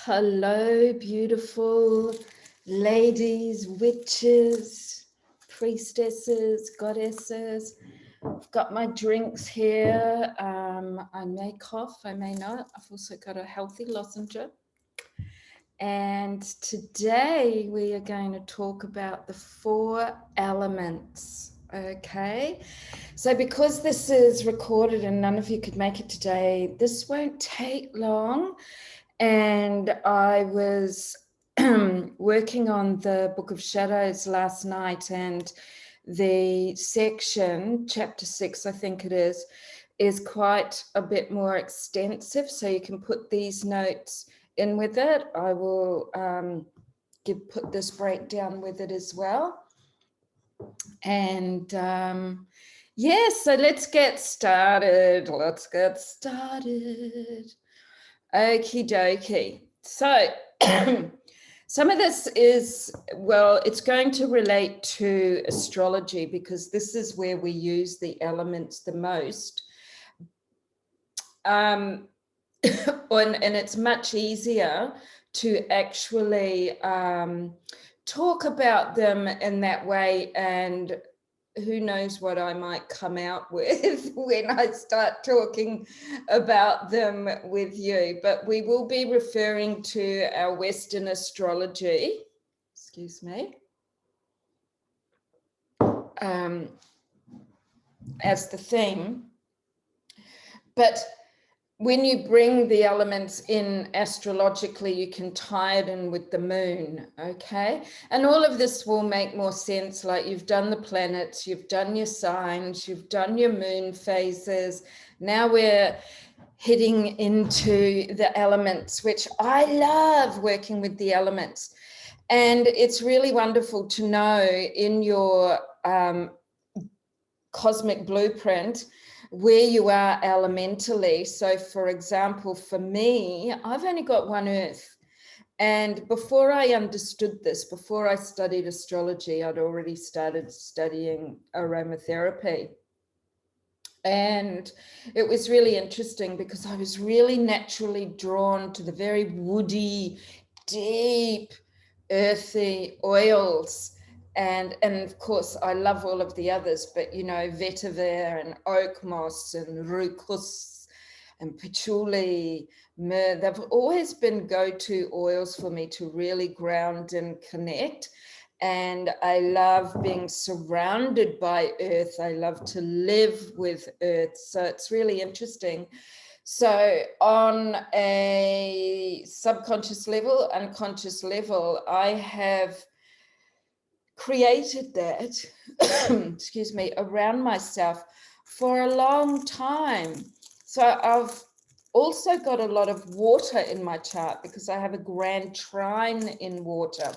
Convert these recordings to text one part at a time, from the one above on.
Hello, beautiful ladies, witches, priestesses, goddesses. I've got my drinks here. I may cough, I may not. I've also got a healthy lozenge. And today we are going to talk about the 4 elements. Okay, so because this is recorded and none of you could make it today, this won't take long. And I was working on the Book of Shadows last night, and the section, chapter 6, I think it is quite a bit more extensive. So you can put these notes in with it. I will put this breakdown with it as well. And yeah, so let's get started. Okie dokie. So some of this is, well, it's going to relate to astrology because this is where we use the elements the most. And it's much easier to actually talk about them in that way, and who knows what I might come out with when I start talking about them with you. But we will be referring to our Western astrology, excuse me, as the theme. But when you bring the elements in astrologically, you can tie it in with the moon, okay? And all of this will make more sense, like you've done the planets, you've done your signs, you've done your moon phases. Now we're heading into the elements, which I love working with the elements. And it's really wonderful to know in your cosmic blueprint where you are elementally. So for example, for me, I've only got one earth. And before I understood this, before I studied astrology, I'd already started studying aromatherapy. And it was really interesting because I was really naturally drawn to the very woody, deep, earthy oils. And of course, I love all of the others, but you know, vetiver and oak moss and rooibos and patchouli, myrrh, they've always been go-to oils for me to really ground and connect. And I love being surrounded by earth. I love to live with earth. So it's really interesting. So on a subconscious level, unconscious level, I have created that, excuse me, around myself for a long time. So I've also got a lot of water in my chart because I have a grand trine in water.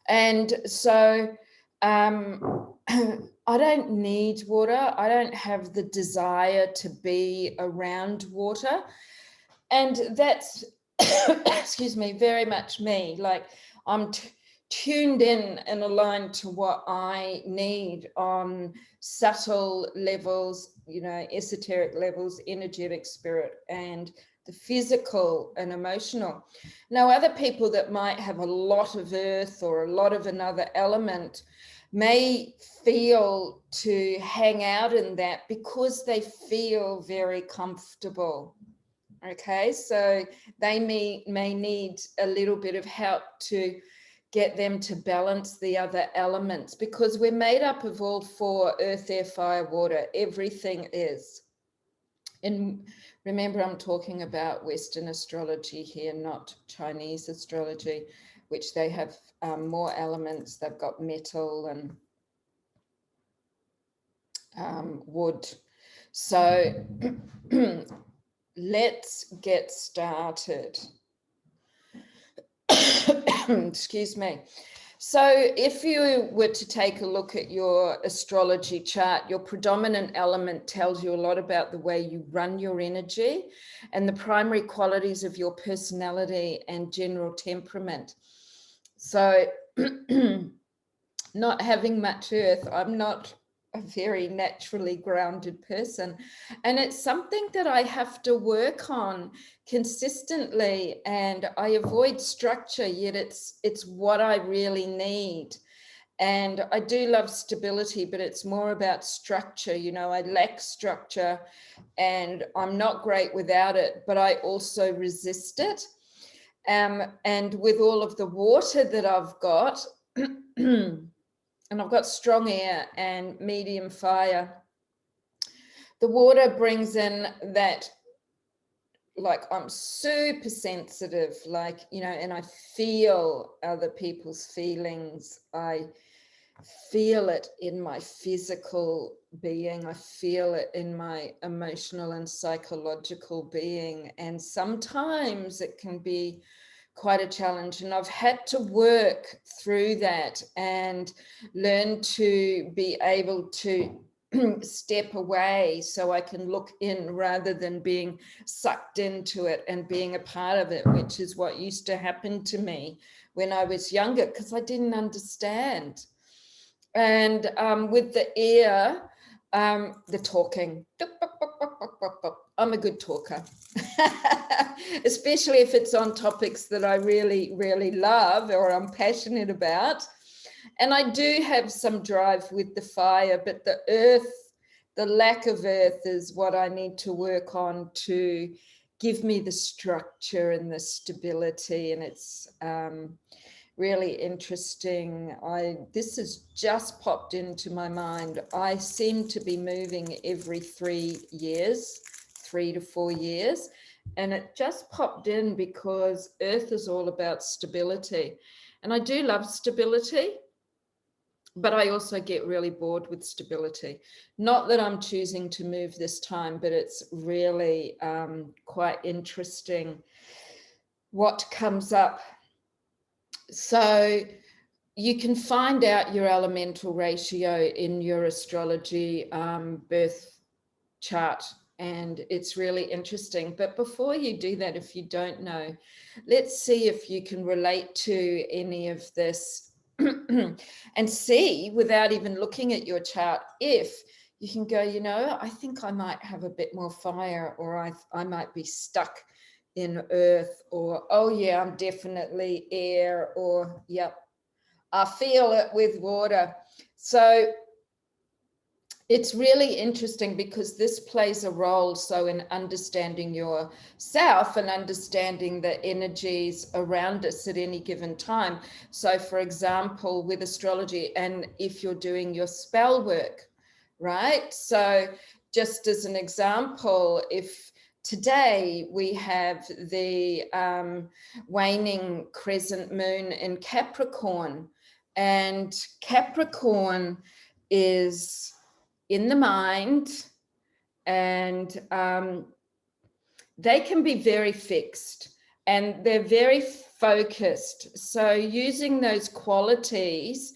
And so I don't need water. I don't have the desire to be around water. And that's, excuse me, very much me. Like I'm tuned in and aligned to what I need on subtle levels, you know, esoteric levels, energetic, spirit, and the physical and emotional. Now, other people that might have a lot of earth or a lot of another element may feel to hang out in that because they feel very comfortable. Okay, so they may need a little bit of help to get them to balance the other elements, because we're made up of all 4: earth, air, fire, water. Everything is. And remember, I'm talking about Western astrology here, not Chinese astrology, which they have more elements. They've got metal and wood. So let's get started. Excuse me. So if you were to take a look at your astrology chart, your predominant element tells you a lot about the way you run your energy and the primary qualities of your personality and general temperament. So not having much earth, I'm not a very naturally grounded person. And it's something that I have to work on consistently, and I avoid structure, yet it's what I really need. And I do love stability, but it's more about structure. You know, I lack structure and I'm not great without it, but I also resist it. And with all of the water that I've got, and I've got strong air and medium fire, the water brings in that, like, I'm super sensitive, like, you know, and I feel other people's feelings. I feel it in my physical being. I feel it in my emotional and psychological being. And sometimes it can be quite a challenge. And I've had to work through that and learn to be able to step away so I can look in rather than being sucked into it and being a part of it, which is what used to happen to me when I was younger, because I didn't understand. And with the ear, the talking, I'm a good talker, especially if it's on topics that I really, really love or I'm passionate about. And I do have some drive with the fire, but the earth, the lack of earth is what I need to work on to give me the structure and the stability. And it's really interesting. This has just popped into my mind. I seem to be moving every 3 years, 3 to 4 years. And it just popped in because Earth is all about stability. And I do love stability, but I also get really bored with stability. Not that I'm choosing to move this time, but it's really quite interesting what comes up. So you can find out your elemental ratio in your astrology birth chart, and it's really interesting. But before you do that, if you don't know, let's see if you can relate to any of this and see, without even looking at your chart, if you can go, you know, I think I might have a bit more fire, or I might be stuck in earth, or, oh yeah, I'm definitely air, or, yep, I feel it with water. So it's really interesting because this plays a role so in understanding yourself and understanding the energies around us at any given time. So for example, with astrology, and if you're doing your spell work, right? So just as an example, if today we have the waning crescent moon in Capricorn, and Capricorn is in the mind, and they can be very fixed and they're very focused. So using those qualities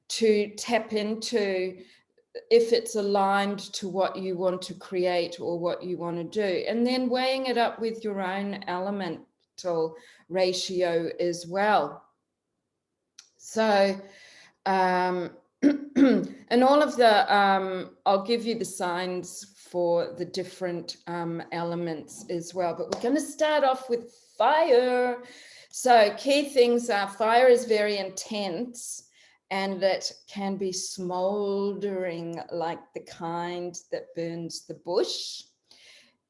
to tap into if it's aligned to what you want to create or what you want to do, and then weighing it up with your own elemental ratio as well. So and all of the, I'll give you the signs for the different elements as well, but we're going to start off with fire. So key things are, fire is very intense and it can be smoldering, like the kind that burns the bush.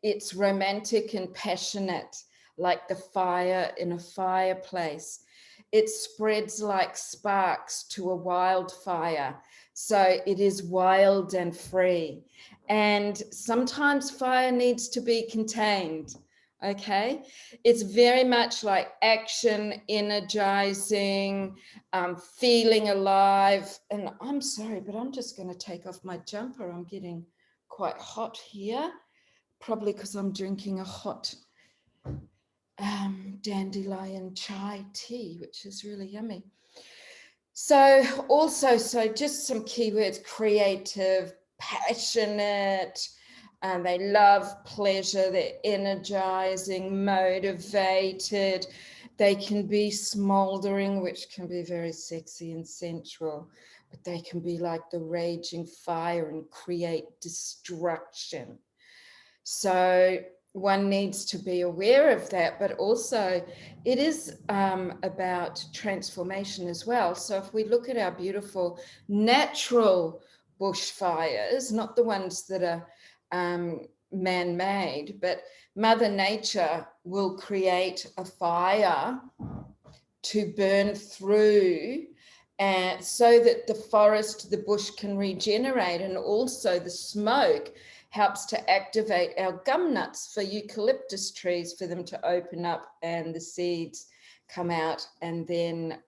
It's romantic and passionate, like the fire in a fireplace. It spreads like sparks to a wildfire. So it is wild and free. And sometimes fire needs to be contained. Okay, it's very much like action, energizing, feeling alive. And I'm sorry, but I'm just going to take off my jumper. I'm getting quite hot here, probably because I'm drinking a hot dandelion chai tea, which is really yummy. So also, so just some keywords: creative, passionate, and they love pleasure, they're energizing, motivated, they can be smoldering, which can be very sexy and sensual. but they can be like the raging fire and create destruction. So one needs to be aware of that, but also it is about transformation as well. So if we look at our beautiful natural bushfires, not the ones that are man-made, but Mother Nature will create a fire to burn through, and so that the forest, the bush can regenerate, and also the smoke helps to activate our gum nuts for eucalyptus trees, for them to open up and the seeds come out, and then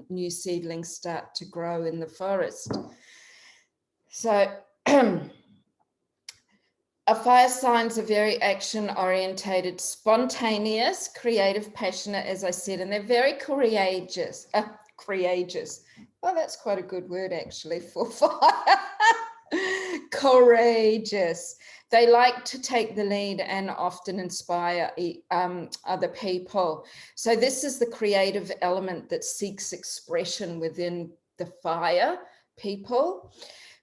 new seedlings start to grow in the forest. So our fire signs are very action-orientated, spontaneous, creative, passionate, as I said, and they're very courageous. Courageous. Oh, that's quite a good word, actually, for fire. Courageous. They like to take the lead and often inspire other people. So this is the creative element that seeks expression within the fire people.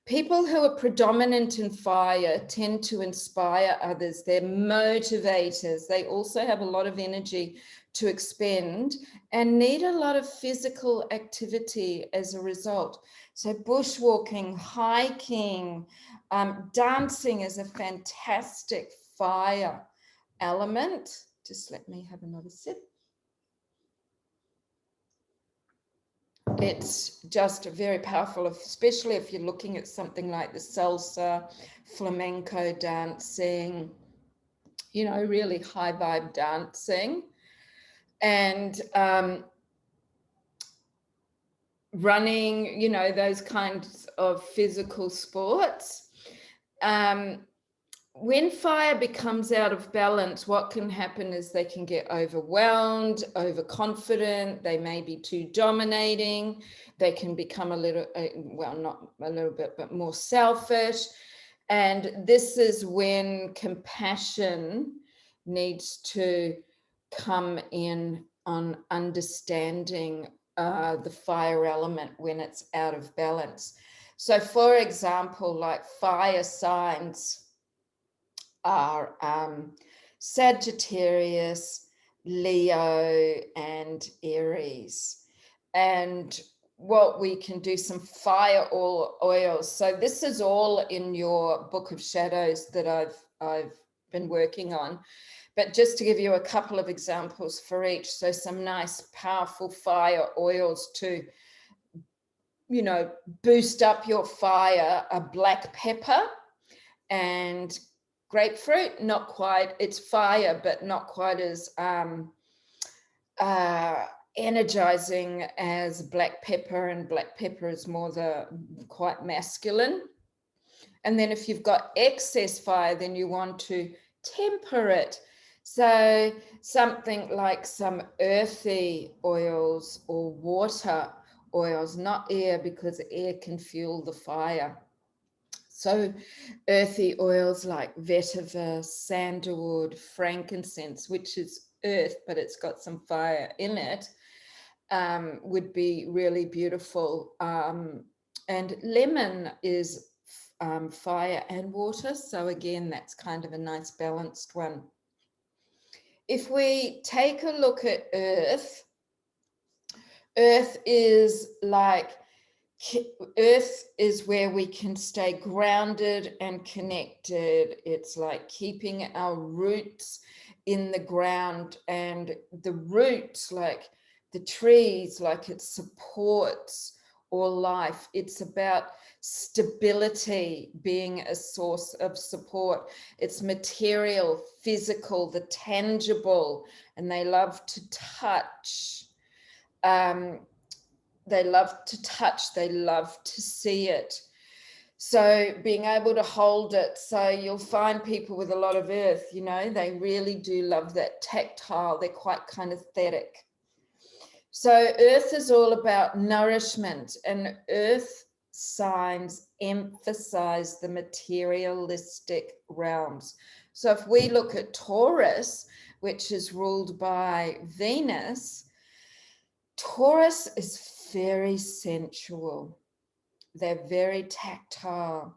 People who are predominant in fire tend to inspire others. They're motivators. They also have a lot of energy to expend and need a lot of physical activity as a result. So bushwalking, hiking, dancing is a fantastic fire element. Just let me have another sip. It's just very powerful, especially if you're looking at something like the salsa, flamenco dancing, you know, really high vibe dancing, and running, you know, those kinds of physical sports. When fire becomes out of balance, what can happen is they can get overwhelmed, overconfident, they may be too dominating, they can become a little, well, not a little bit, but more selfish. And this is when compassion needs to come in on understanding the fire element when it's out of balance. So for example, like fire signs are Sagittarius, Leo, and Aries. And what we can do, some fire oils. So this is all in your Book of Shadows that I've been working on. But just to give you a couple of examples for each. So some nice, powerful fire oils to, you know, boost up your fire, a black pepper and grapefruit. Not quite, it's fire, but not quite as energizing as black pepper, and black pepper is more the quite masculine. And then if you've got excess fire, then you want to temper it. So something like some earthy oils or water oils, not air, because air can fuel the fire. So earthy oils like vetiver, sandalwood, frankincense, which is earth, but it's got some fire in it, would be really beautiful. And lemon is fire and water. So again, that's kind of a nice balanced one. If we take a look at earth, earth is like, earth is where we can stay grounded and connected. It's like keeping our roots in the ground, and the roots, like the trees, like it supports all life. It's about stability being a source of support. It's material, physical, the tangible, and they love to touch. They love to touch, they love to see it. So being able to hold it. So you'll find people with a lot of earth, you know, they really do love that tactile. They're quite kinesthetic. So earth is all about nourishment, and earth signs emphasize the materialistic realms. So if we look at Taurus, which is ruled by Venus, Taurus is very sensual. they're very tactile.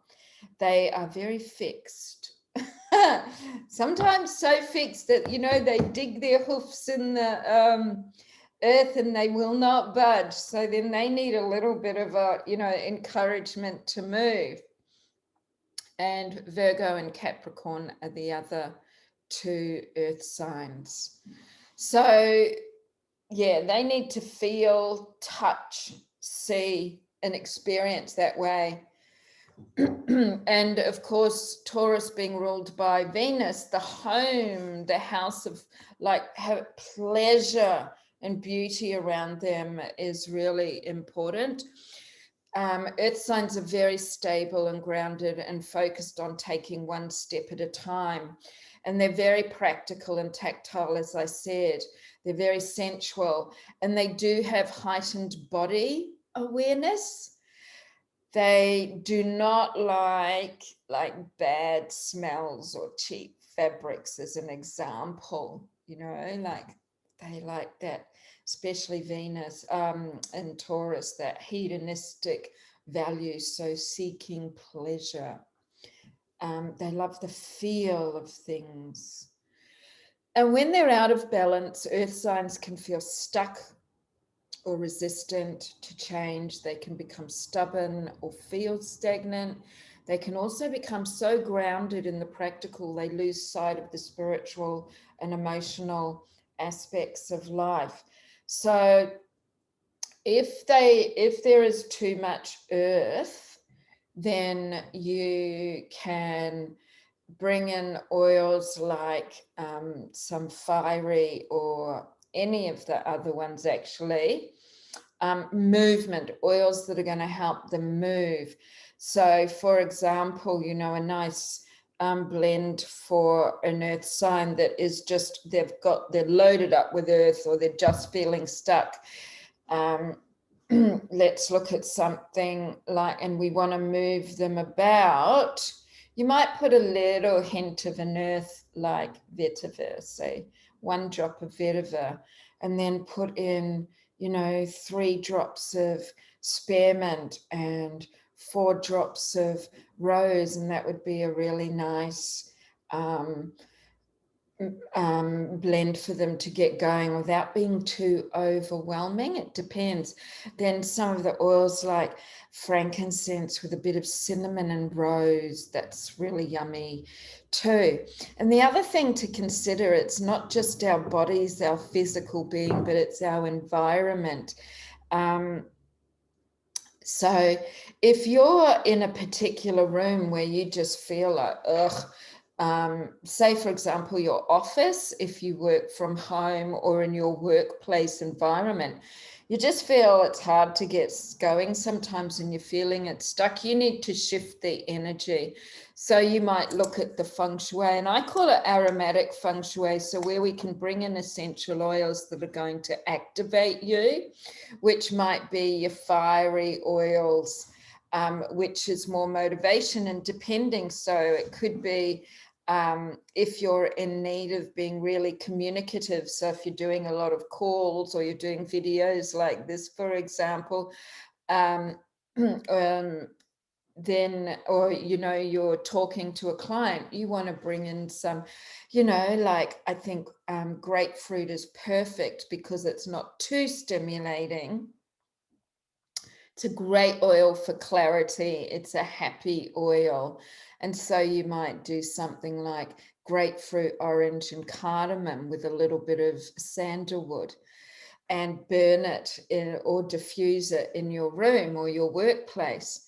They are very fixed. Sometimes so fixed that, you know, they dig their hoofs in the earth and they will not budge. So then they need a little bit of a, you know, encouragement to move. And Virgo and Capricorn are the other two earth signs. So yeah, they need to feel, touch, see, and experience that way. And of course, Taurus being ruled by Venus, the home, the house of like have pleasure and beauty around them is really important. Earth signs are very stable and grounded and focused on taking one step at a time. And they're very practical and tactile, as I said. They're very sensual, and they do have heightened body awareness. They do not like bad smells or cheap fabrics, as an example, you know, like they like that, especially Venus and Taurus, that hedonistic value, so seeking pleasure. They love the feel of things. And when they're out of balance, earth signs can feel stuck or resistant to change. They can become stubborn or feel stagnant. They can also become so grounded in the practical, they lose sight of the spiritual and emotional aspects of life. So if there is too much earth, then you can bring in oils like some fiery, or any of the other ones actually, movement oils that are going to help them move. So for example, you know, a nice blend for an earth sign that is just, they're loaded up with earth, or they're just feeling stuck. Let's look at something like, and we want to move them about. You might put a little hint of an earth like vetiver, say 1 drop of vetiver, and then put in, you know, 3 drops of spearmint and 4 drops of rose, and that would be a really nice blend for them to get going without being too overwhelming. It depends. Then some of the oils like frankincense with a bit of cinnamon and rose, that's really yummy too. And the other thing to consider, it's not just our bodies, our physical being, but it's our environment. So if you're in a particular room where you just feel like, ugh, say, for example, your office, if you work from home, or in your workplace environment, you just feel it's hard to get going sometimes and you're feeling it stuck, you need to shift the energy. So you might look at the feng shui, and I call it aromatic feng shui, so where we can bring in essential oils that are going to activate you, which might be your fiery oils, which is more motivation and depending. So it could be if you're in need of being really communicative. So if you're doing a lot of calls, or you're doing videos like this, for example, then, or, you know, you're talking to a client, you want to bring in some, you know, like, I think grapefruit is perfect because it's not too stimulating. It's a great oil for clarity. It's a happy oil. And so you might do something like grapefruit, orange, and cardamom with a little bit of sandalwood, and burn it or diffuse it in your room or your workplace.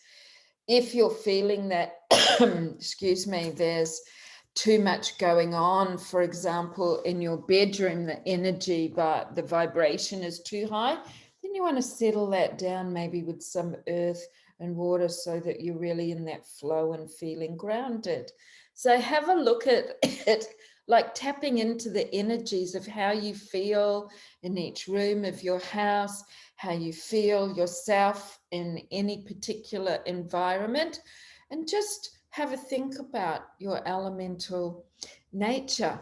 If you're feeling that, excuse me, there's too much going on, for example, in your bedroom, the energy, but the vibration is too high, then you want to settle that down, maybe with some earth and water, so that you're really in that flow and feeling grounded. So have a look at it, like tapping into the energies of how you feel in each room of your house, how you feel yourself in any particular environment, and just have a think about your elemental nature.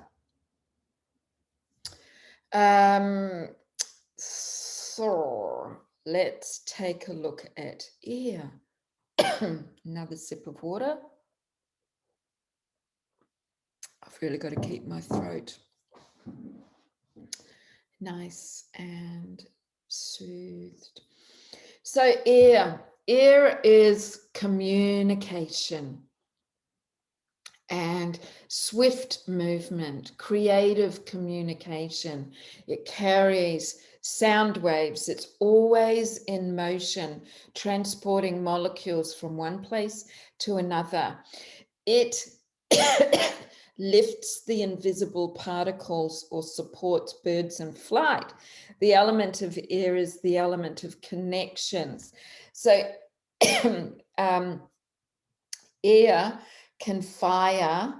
So let's take a look at air. Another sip of water. I've really got to keep my throat nice and soothed. So air is communication and swift movement, creative communication. It carries sound waves. It's always in motion, transporting molecules from one place to another. It lifts the invisible particles or supports birds in flight. The element of air is the element of connections. So air can flame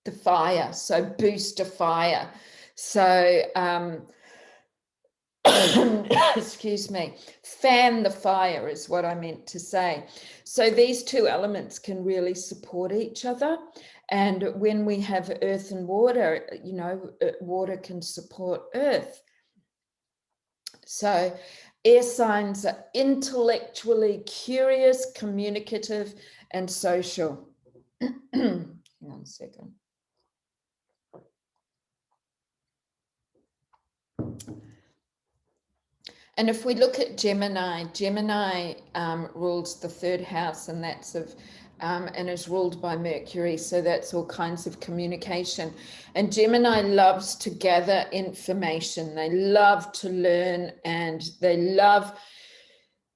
the fire, so boost a fire. So excuse me, fan the fire is what I meant to say. So these two elements can really support each other. And when we have earth and water, you know, water can support earth. So air signs are intellectually curious, communicative, and social. Hang on a second. And if we look at Gemini, Gemini rules the third house, and that's of and is ruled by Mercury. So that's all kinds of communication. And Gemini loves to gather information. They love to learn, and they love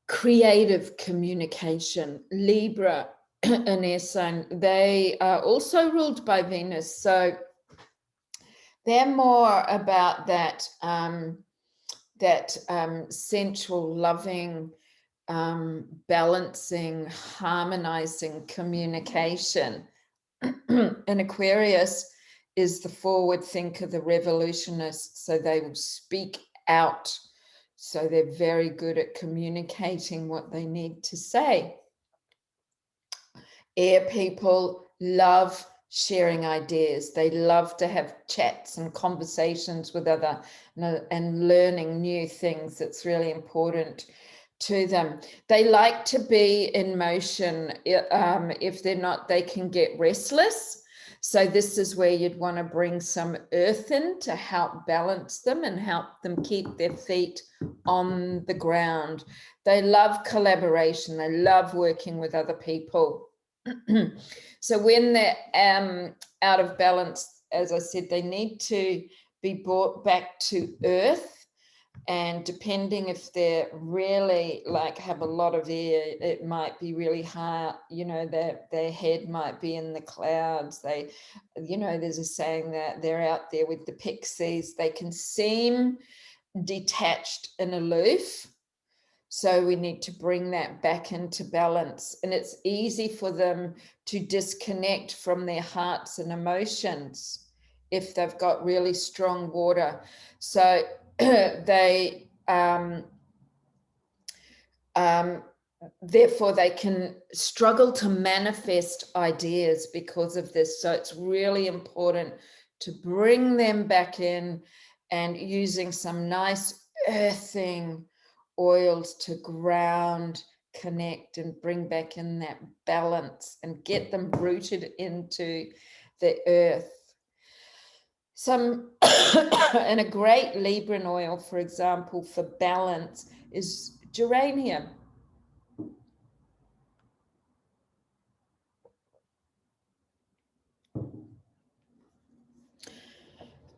creative communication. Libra, an air sign, they are also ruled by Venus. So they're more about that sensual, loving, balancing, harmonizing communication. And Aquarius is the forward thinker, the revolutionist. So they will speak out. So they're very good at communicating what they need to say. Air people love sharing ideas. They love to have chats and conversations with other and learning new things. That's really important to them. They like to be in motion. If they're not, they can get restless. So this is where you'd want to bring some earth in to help balance them and help them keep their feet on the ground. They love collaboration. They love working with other people. So when they're out of balance, as I said, they need to be brought back to earth. And depending if they're really like have a lot of air, it might be really high, you know, their head might be in the clouds. They, you know, there's a saying that they're out there with the pixies. They can seem detached and aloof. So we need to bring that back into balance. And it's easy for them to disconnect from their hearts and emotions if they've got really strong water. So they, therefore they can struggle to manifest ideas because of this. So it's really important to bring them back in and using some nice earthing oils to ground, connect, and bring back in that balance and get them rooted into the earth. And a great Libran oil, for example, for balance is geranium.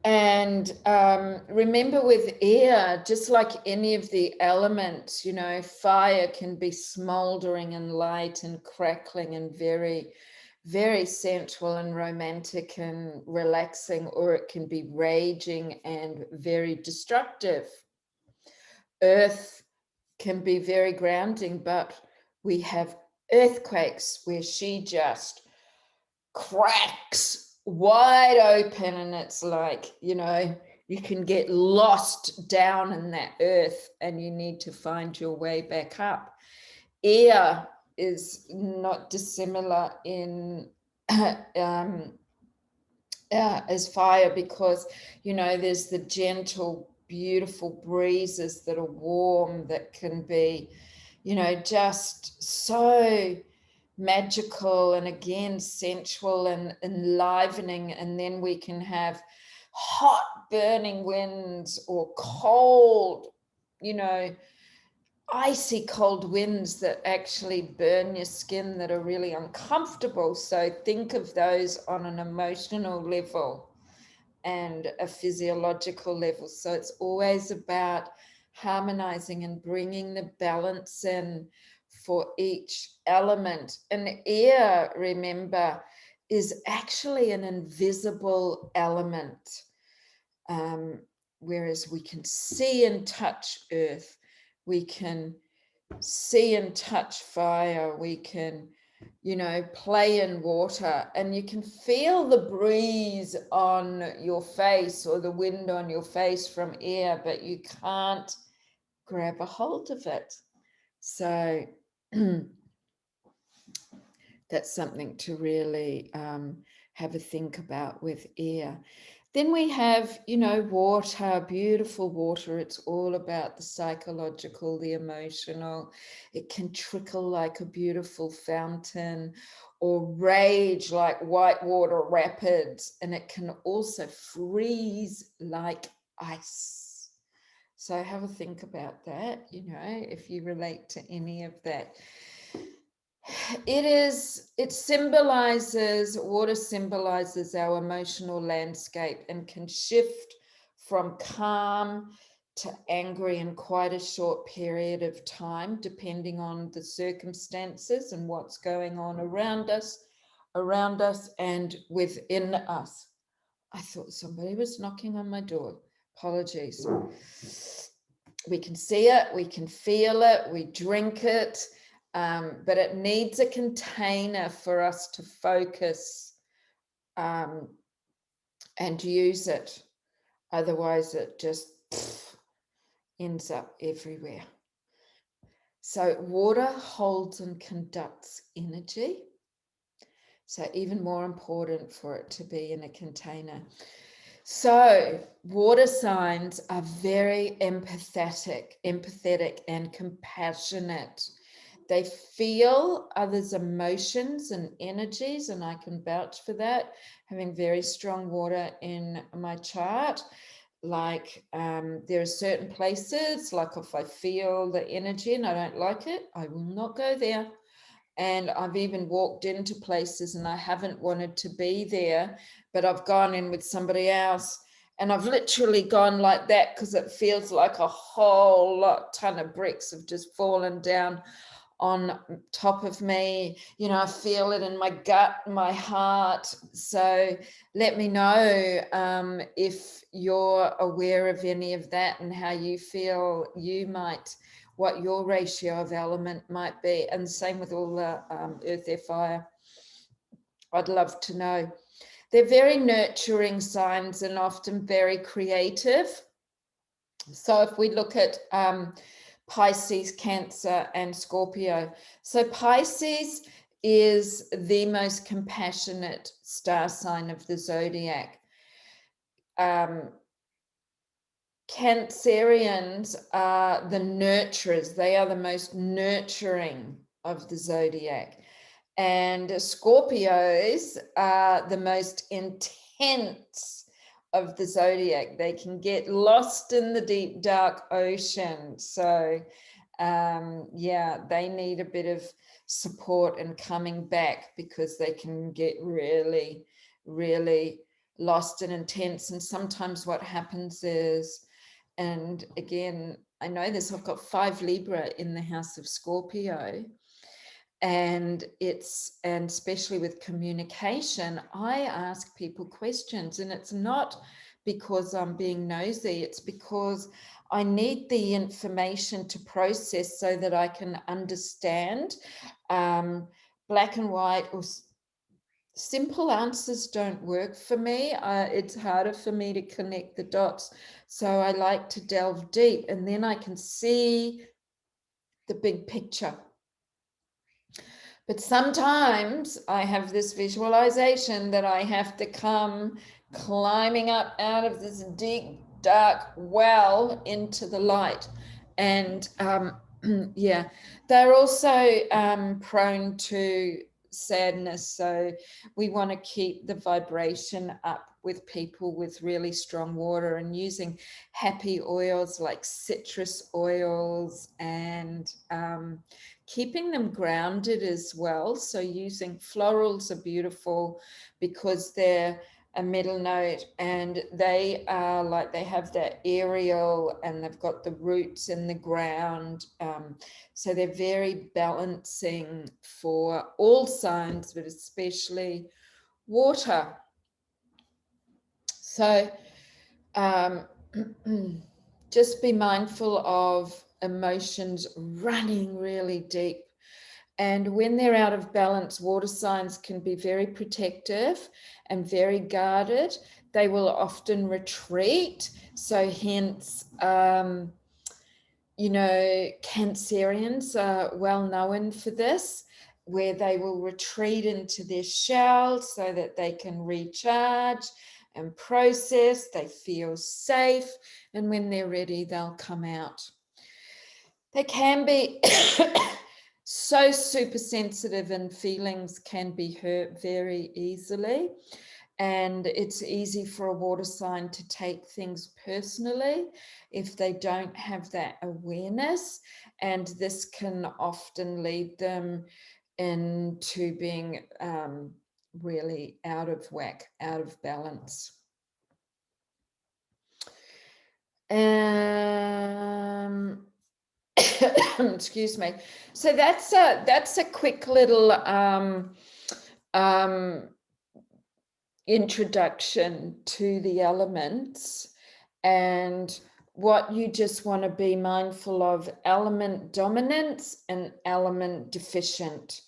And remember with air, just like any of the elements, you know, fire can be smoldering and light and crackling and very, very sensual and romantic and relaxing, or it can be raging and very destructive. Earth can be very grounding, but we have earthquakes where she just cracks wide open, and it's like, you know, you can get lost down in that earth and you need to find your way back up. Air is not dissimilar in as fire, because, you know, there's the gentle, beautiful breezes that are warm, that can be, you know, just so magical and again sensual and enlivening. And then we can have hot burning winds or cold, you know, icy cold winds that actually burn your skin, that are really uncomfortable. So think of those on an emotional level and a physiological level. So it's always about harmonizing and bringing the balance in for each element. And air, remember, is actually an invisible element. Whereas we can see and touch earth, we can see and touch fire, we can, you know, play in water, and you can feel the breeze on your face or the wind on your face from air, but you can't grab a hold of it. So that's something to really have a think about with air. Then we have, you know, water, beautiful water. It's all about the psychological, the emotional. It can trickle like a beautiful fountain or rage like whitewater rapids. And it can also freeze like ice. So have a think about that, you know, if you relate to any of that. It symbolizes, water symbolizes our emotional landscape and can shift from calm to angry in quite a short period of time, depending on the circumstances and what's going on around us and within us. I thought somebody was knocking on my door. Apologies. We can see it, we can feel it, we drink it. But it needs a container for us to focus and use it. Otherwise, it just ends up everywhere. So water holds and conducts energy. So even more important for it to be in a container. So water signs are very empathetic and compassionate. They feel others' emotions and energies, and I can vouch for that, having very strong water in my chart. Like there are certain places, like if I feel the energy and I don't like it, I will not go there. And I've even walked into places and I haven't wanted to be there, but I've gone in with somebody else. And I've literally gone like that because it feels like a whole ton of bricks have just fallen down on top of me. You know, I feel it in my gut, my heart. So let me know if you're aware of any of that and how you feel you might, what your ratio of element might be. And the same with all the earth, air, fire. I'd love to know. They're very nurturing signs and often very creative. So if we look at Pisces, Cancer, and Scorpio. So Pisces is the most compassionate star sign of the zodiac. Cancerians are the nurturers. They are the most nurturing of the zodiac. And Scorpios are the most intense of the zodiac. They can get lost in the deep, dark ocean. So, yeah, they need a bit of support and coming back because they can get really, really lost and intense. And sometimes what happens is, and again, I know this, I've got 5 Libra in the house of Scorpio. And especially with communication, I ask people questions, and it's not because I'm being nosy, it's because I need the information to process so that I can understand. Black and white or simple answers don't work for me. It's harder for me to connect the dots. So I like to delve deep, and then I can see the big picture. But sometimes I have this visualization that I have to come climbing up out of this deep, dark well into the light. And Yeah, they're also prone to sadness. So we want to keep the vibration up with people with really strong water, and using happy oils like citrus oils, and keeping them grounded as well. So using florals are beautiful because they're a middle note, and they are like, they have that aerial, and they've got the roots in the ground, so they're very balancing for all signs, but especially water. So just be mindful of emotions running really deep. And when they're out of balance, water signs can be very protective and very guarded. They will often retreat. So hence, Cancerians are well known for this, where they will retreat into their shell so that they can recharge and process. They feel safe. And when they're ready, they'll come out. They can be so super sensitive, and feelings can be hurt very easily. And it's easy for a water sign to take things personally if they don't have that awareness. And this can often lead them into being really out of whack, out of balance. Excuse me. So that's a quick little introduction to the elements, and what you just want to be mindful of: element dominance and element deficient.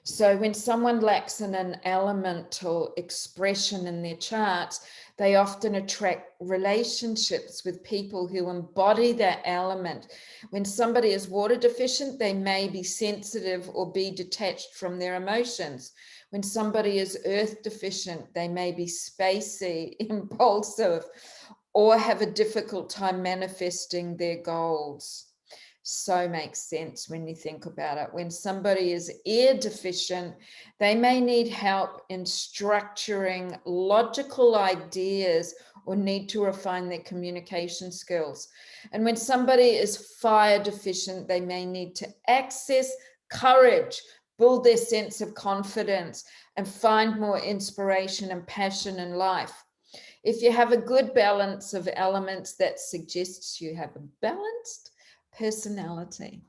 So when someone lacks in an elemental expression in their charts, they often attract relationships with people who embody that element. When somebody is water deficient, they may be sensitive or be detached from their emotions. When somebody is earth deficient, they may be spacey, impulsive, or have a difficult time manifesting their goals. So makes sense when you think about it. When somebody is air deficient, they may need help in structuring logical ideas or need to refine their communication skills. And when somebody is fire deficient, they may need to access courage, build their sense of confidence, and find more inspiration and passion in life. If you have a good balance of elements, that suggests you have a balanced personality.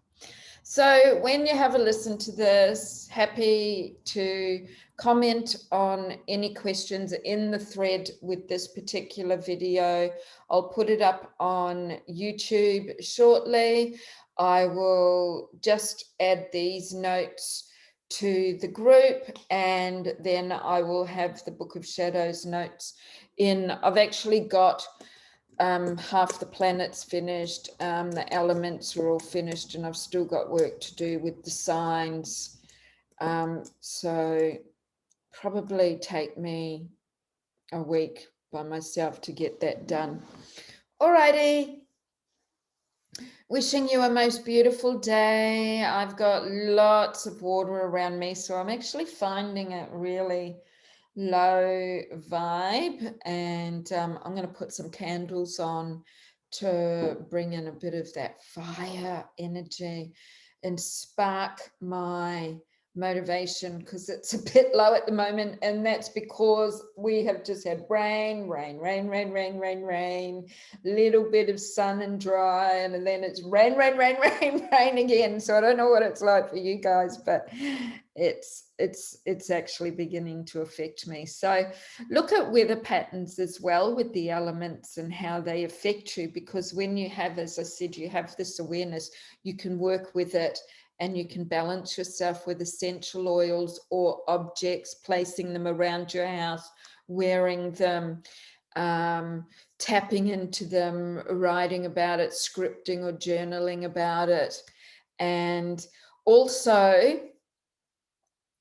So when you have a listen to this, happy to comment on any questions in the thread with this particular video. I'll put it up on YouTube shortly. I will just add these notes to the group, and then I will have the Book of Shadows notes in. I've actually got half the planets finished, the elements are all finished, and I've still got work to do with the signs. So probably take me a week by myself to get that done. Alrighty. Wishing you a most beautiful day. I've got lots of water around me, so I'm actually finding it really low vibe, and I'm going to put some candles on to bring in a bit of that fire energy and spark my motivation, because it's a bit low at the moment, and that's because we have just had rain, little bit of sun and dry, and then it's rain again. So I don't know what it's like for you guys, but it's actually beginning to affect me. So look at weather patterns as well with the elements and how they affect you, because when you have, as I said, you have this awareness, you can work with it, and you can balance yourself with essential oils or objects, placing them around your house, wearing them, tapping into them, writing about it, scripting or journaling about it. And also,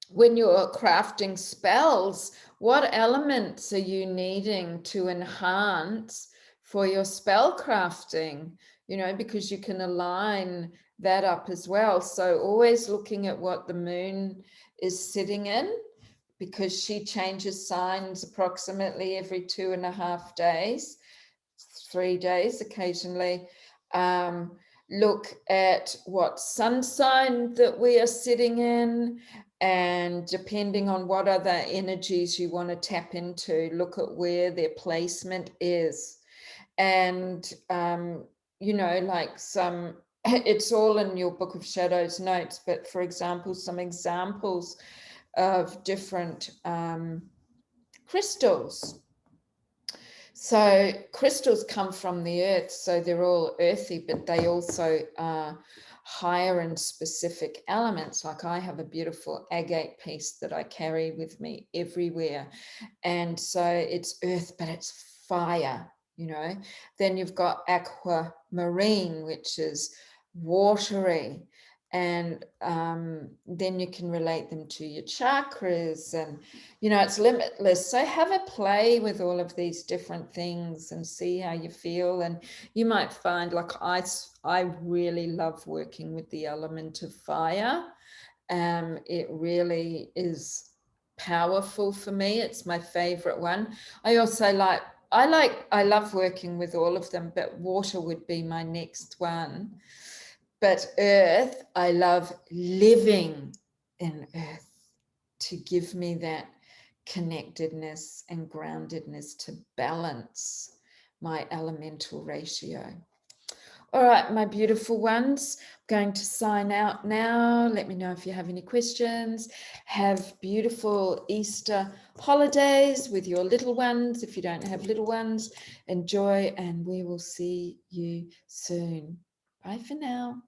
when you're crafting spells, what elements are you needing to enhance for your spell crafting? Because you can align that up as well. So always looking at what the moon is sitting in, because she changes signs approximately every 2.5 days, 3 days occasionally. Look at what sun sign that we are sitting in, and depending on what other energies you want to tap into, look at where their placement is. And you know, like some, it's all in your Book of Shadows notes, but for example, some examples of different crystals. So crystals come from the earth, so they're all earthy, but they also are higher in specific elements. Like I have a beautiful agate piece that I carry with me everywhere. And so it's earth, but it's fire, you know. Then you've got aquamarine, which is watery. And then you can relate them to your chakras, and you know, it's limitless. So have a play with all of these different things and see how you feel. And you might find, like I really love working with the element of fire. It really is powerful for me. It's my favorite one. I also I love working with all of them, but water would be my next one. But earth, I love living in earth to give me that connectedness and groundedness to balance my elemental ratio. All right, my beautiful ones, I'm going to sign out now. Let me know if you have any questions. Have beautiful Easter holidays with your little ones. If you don't have little ones, enjoy, and we will see you soon. Bye for now.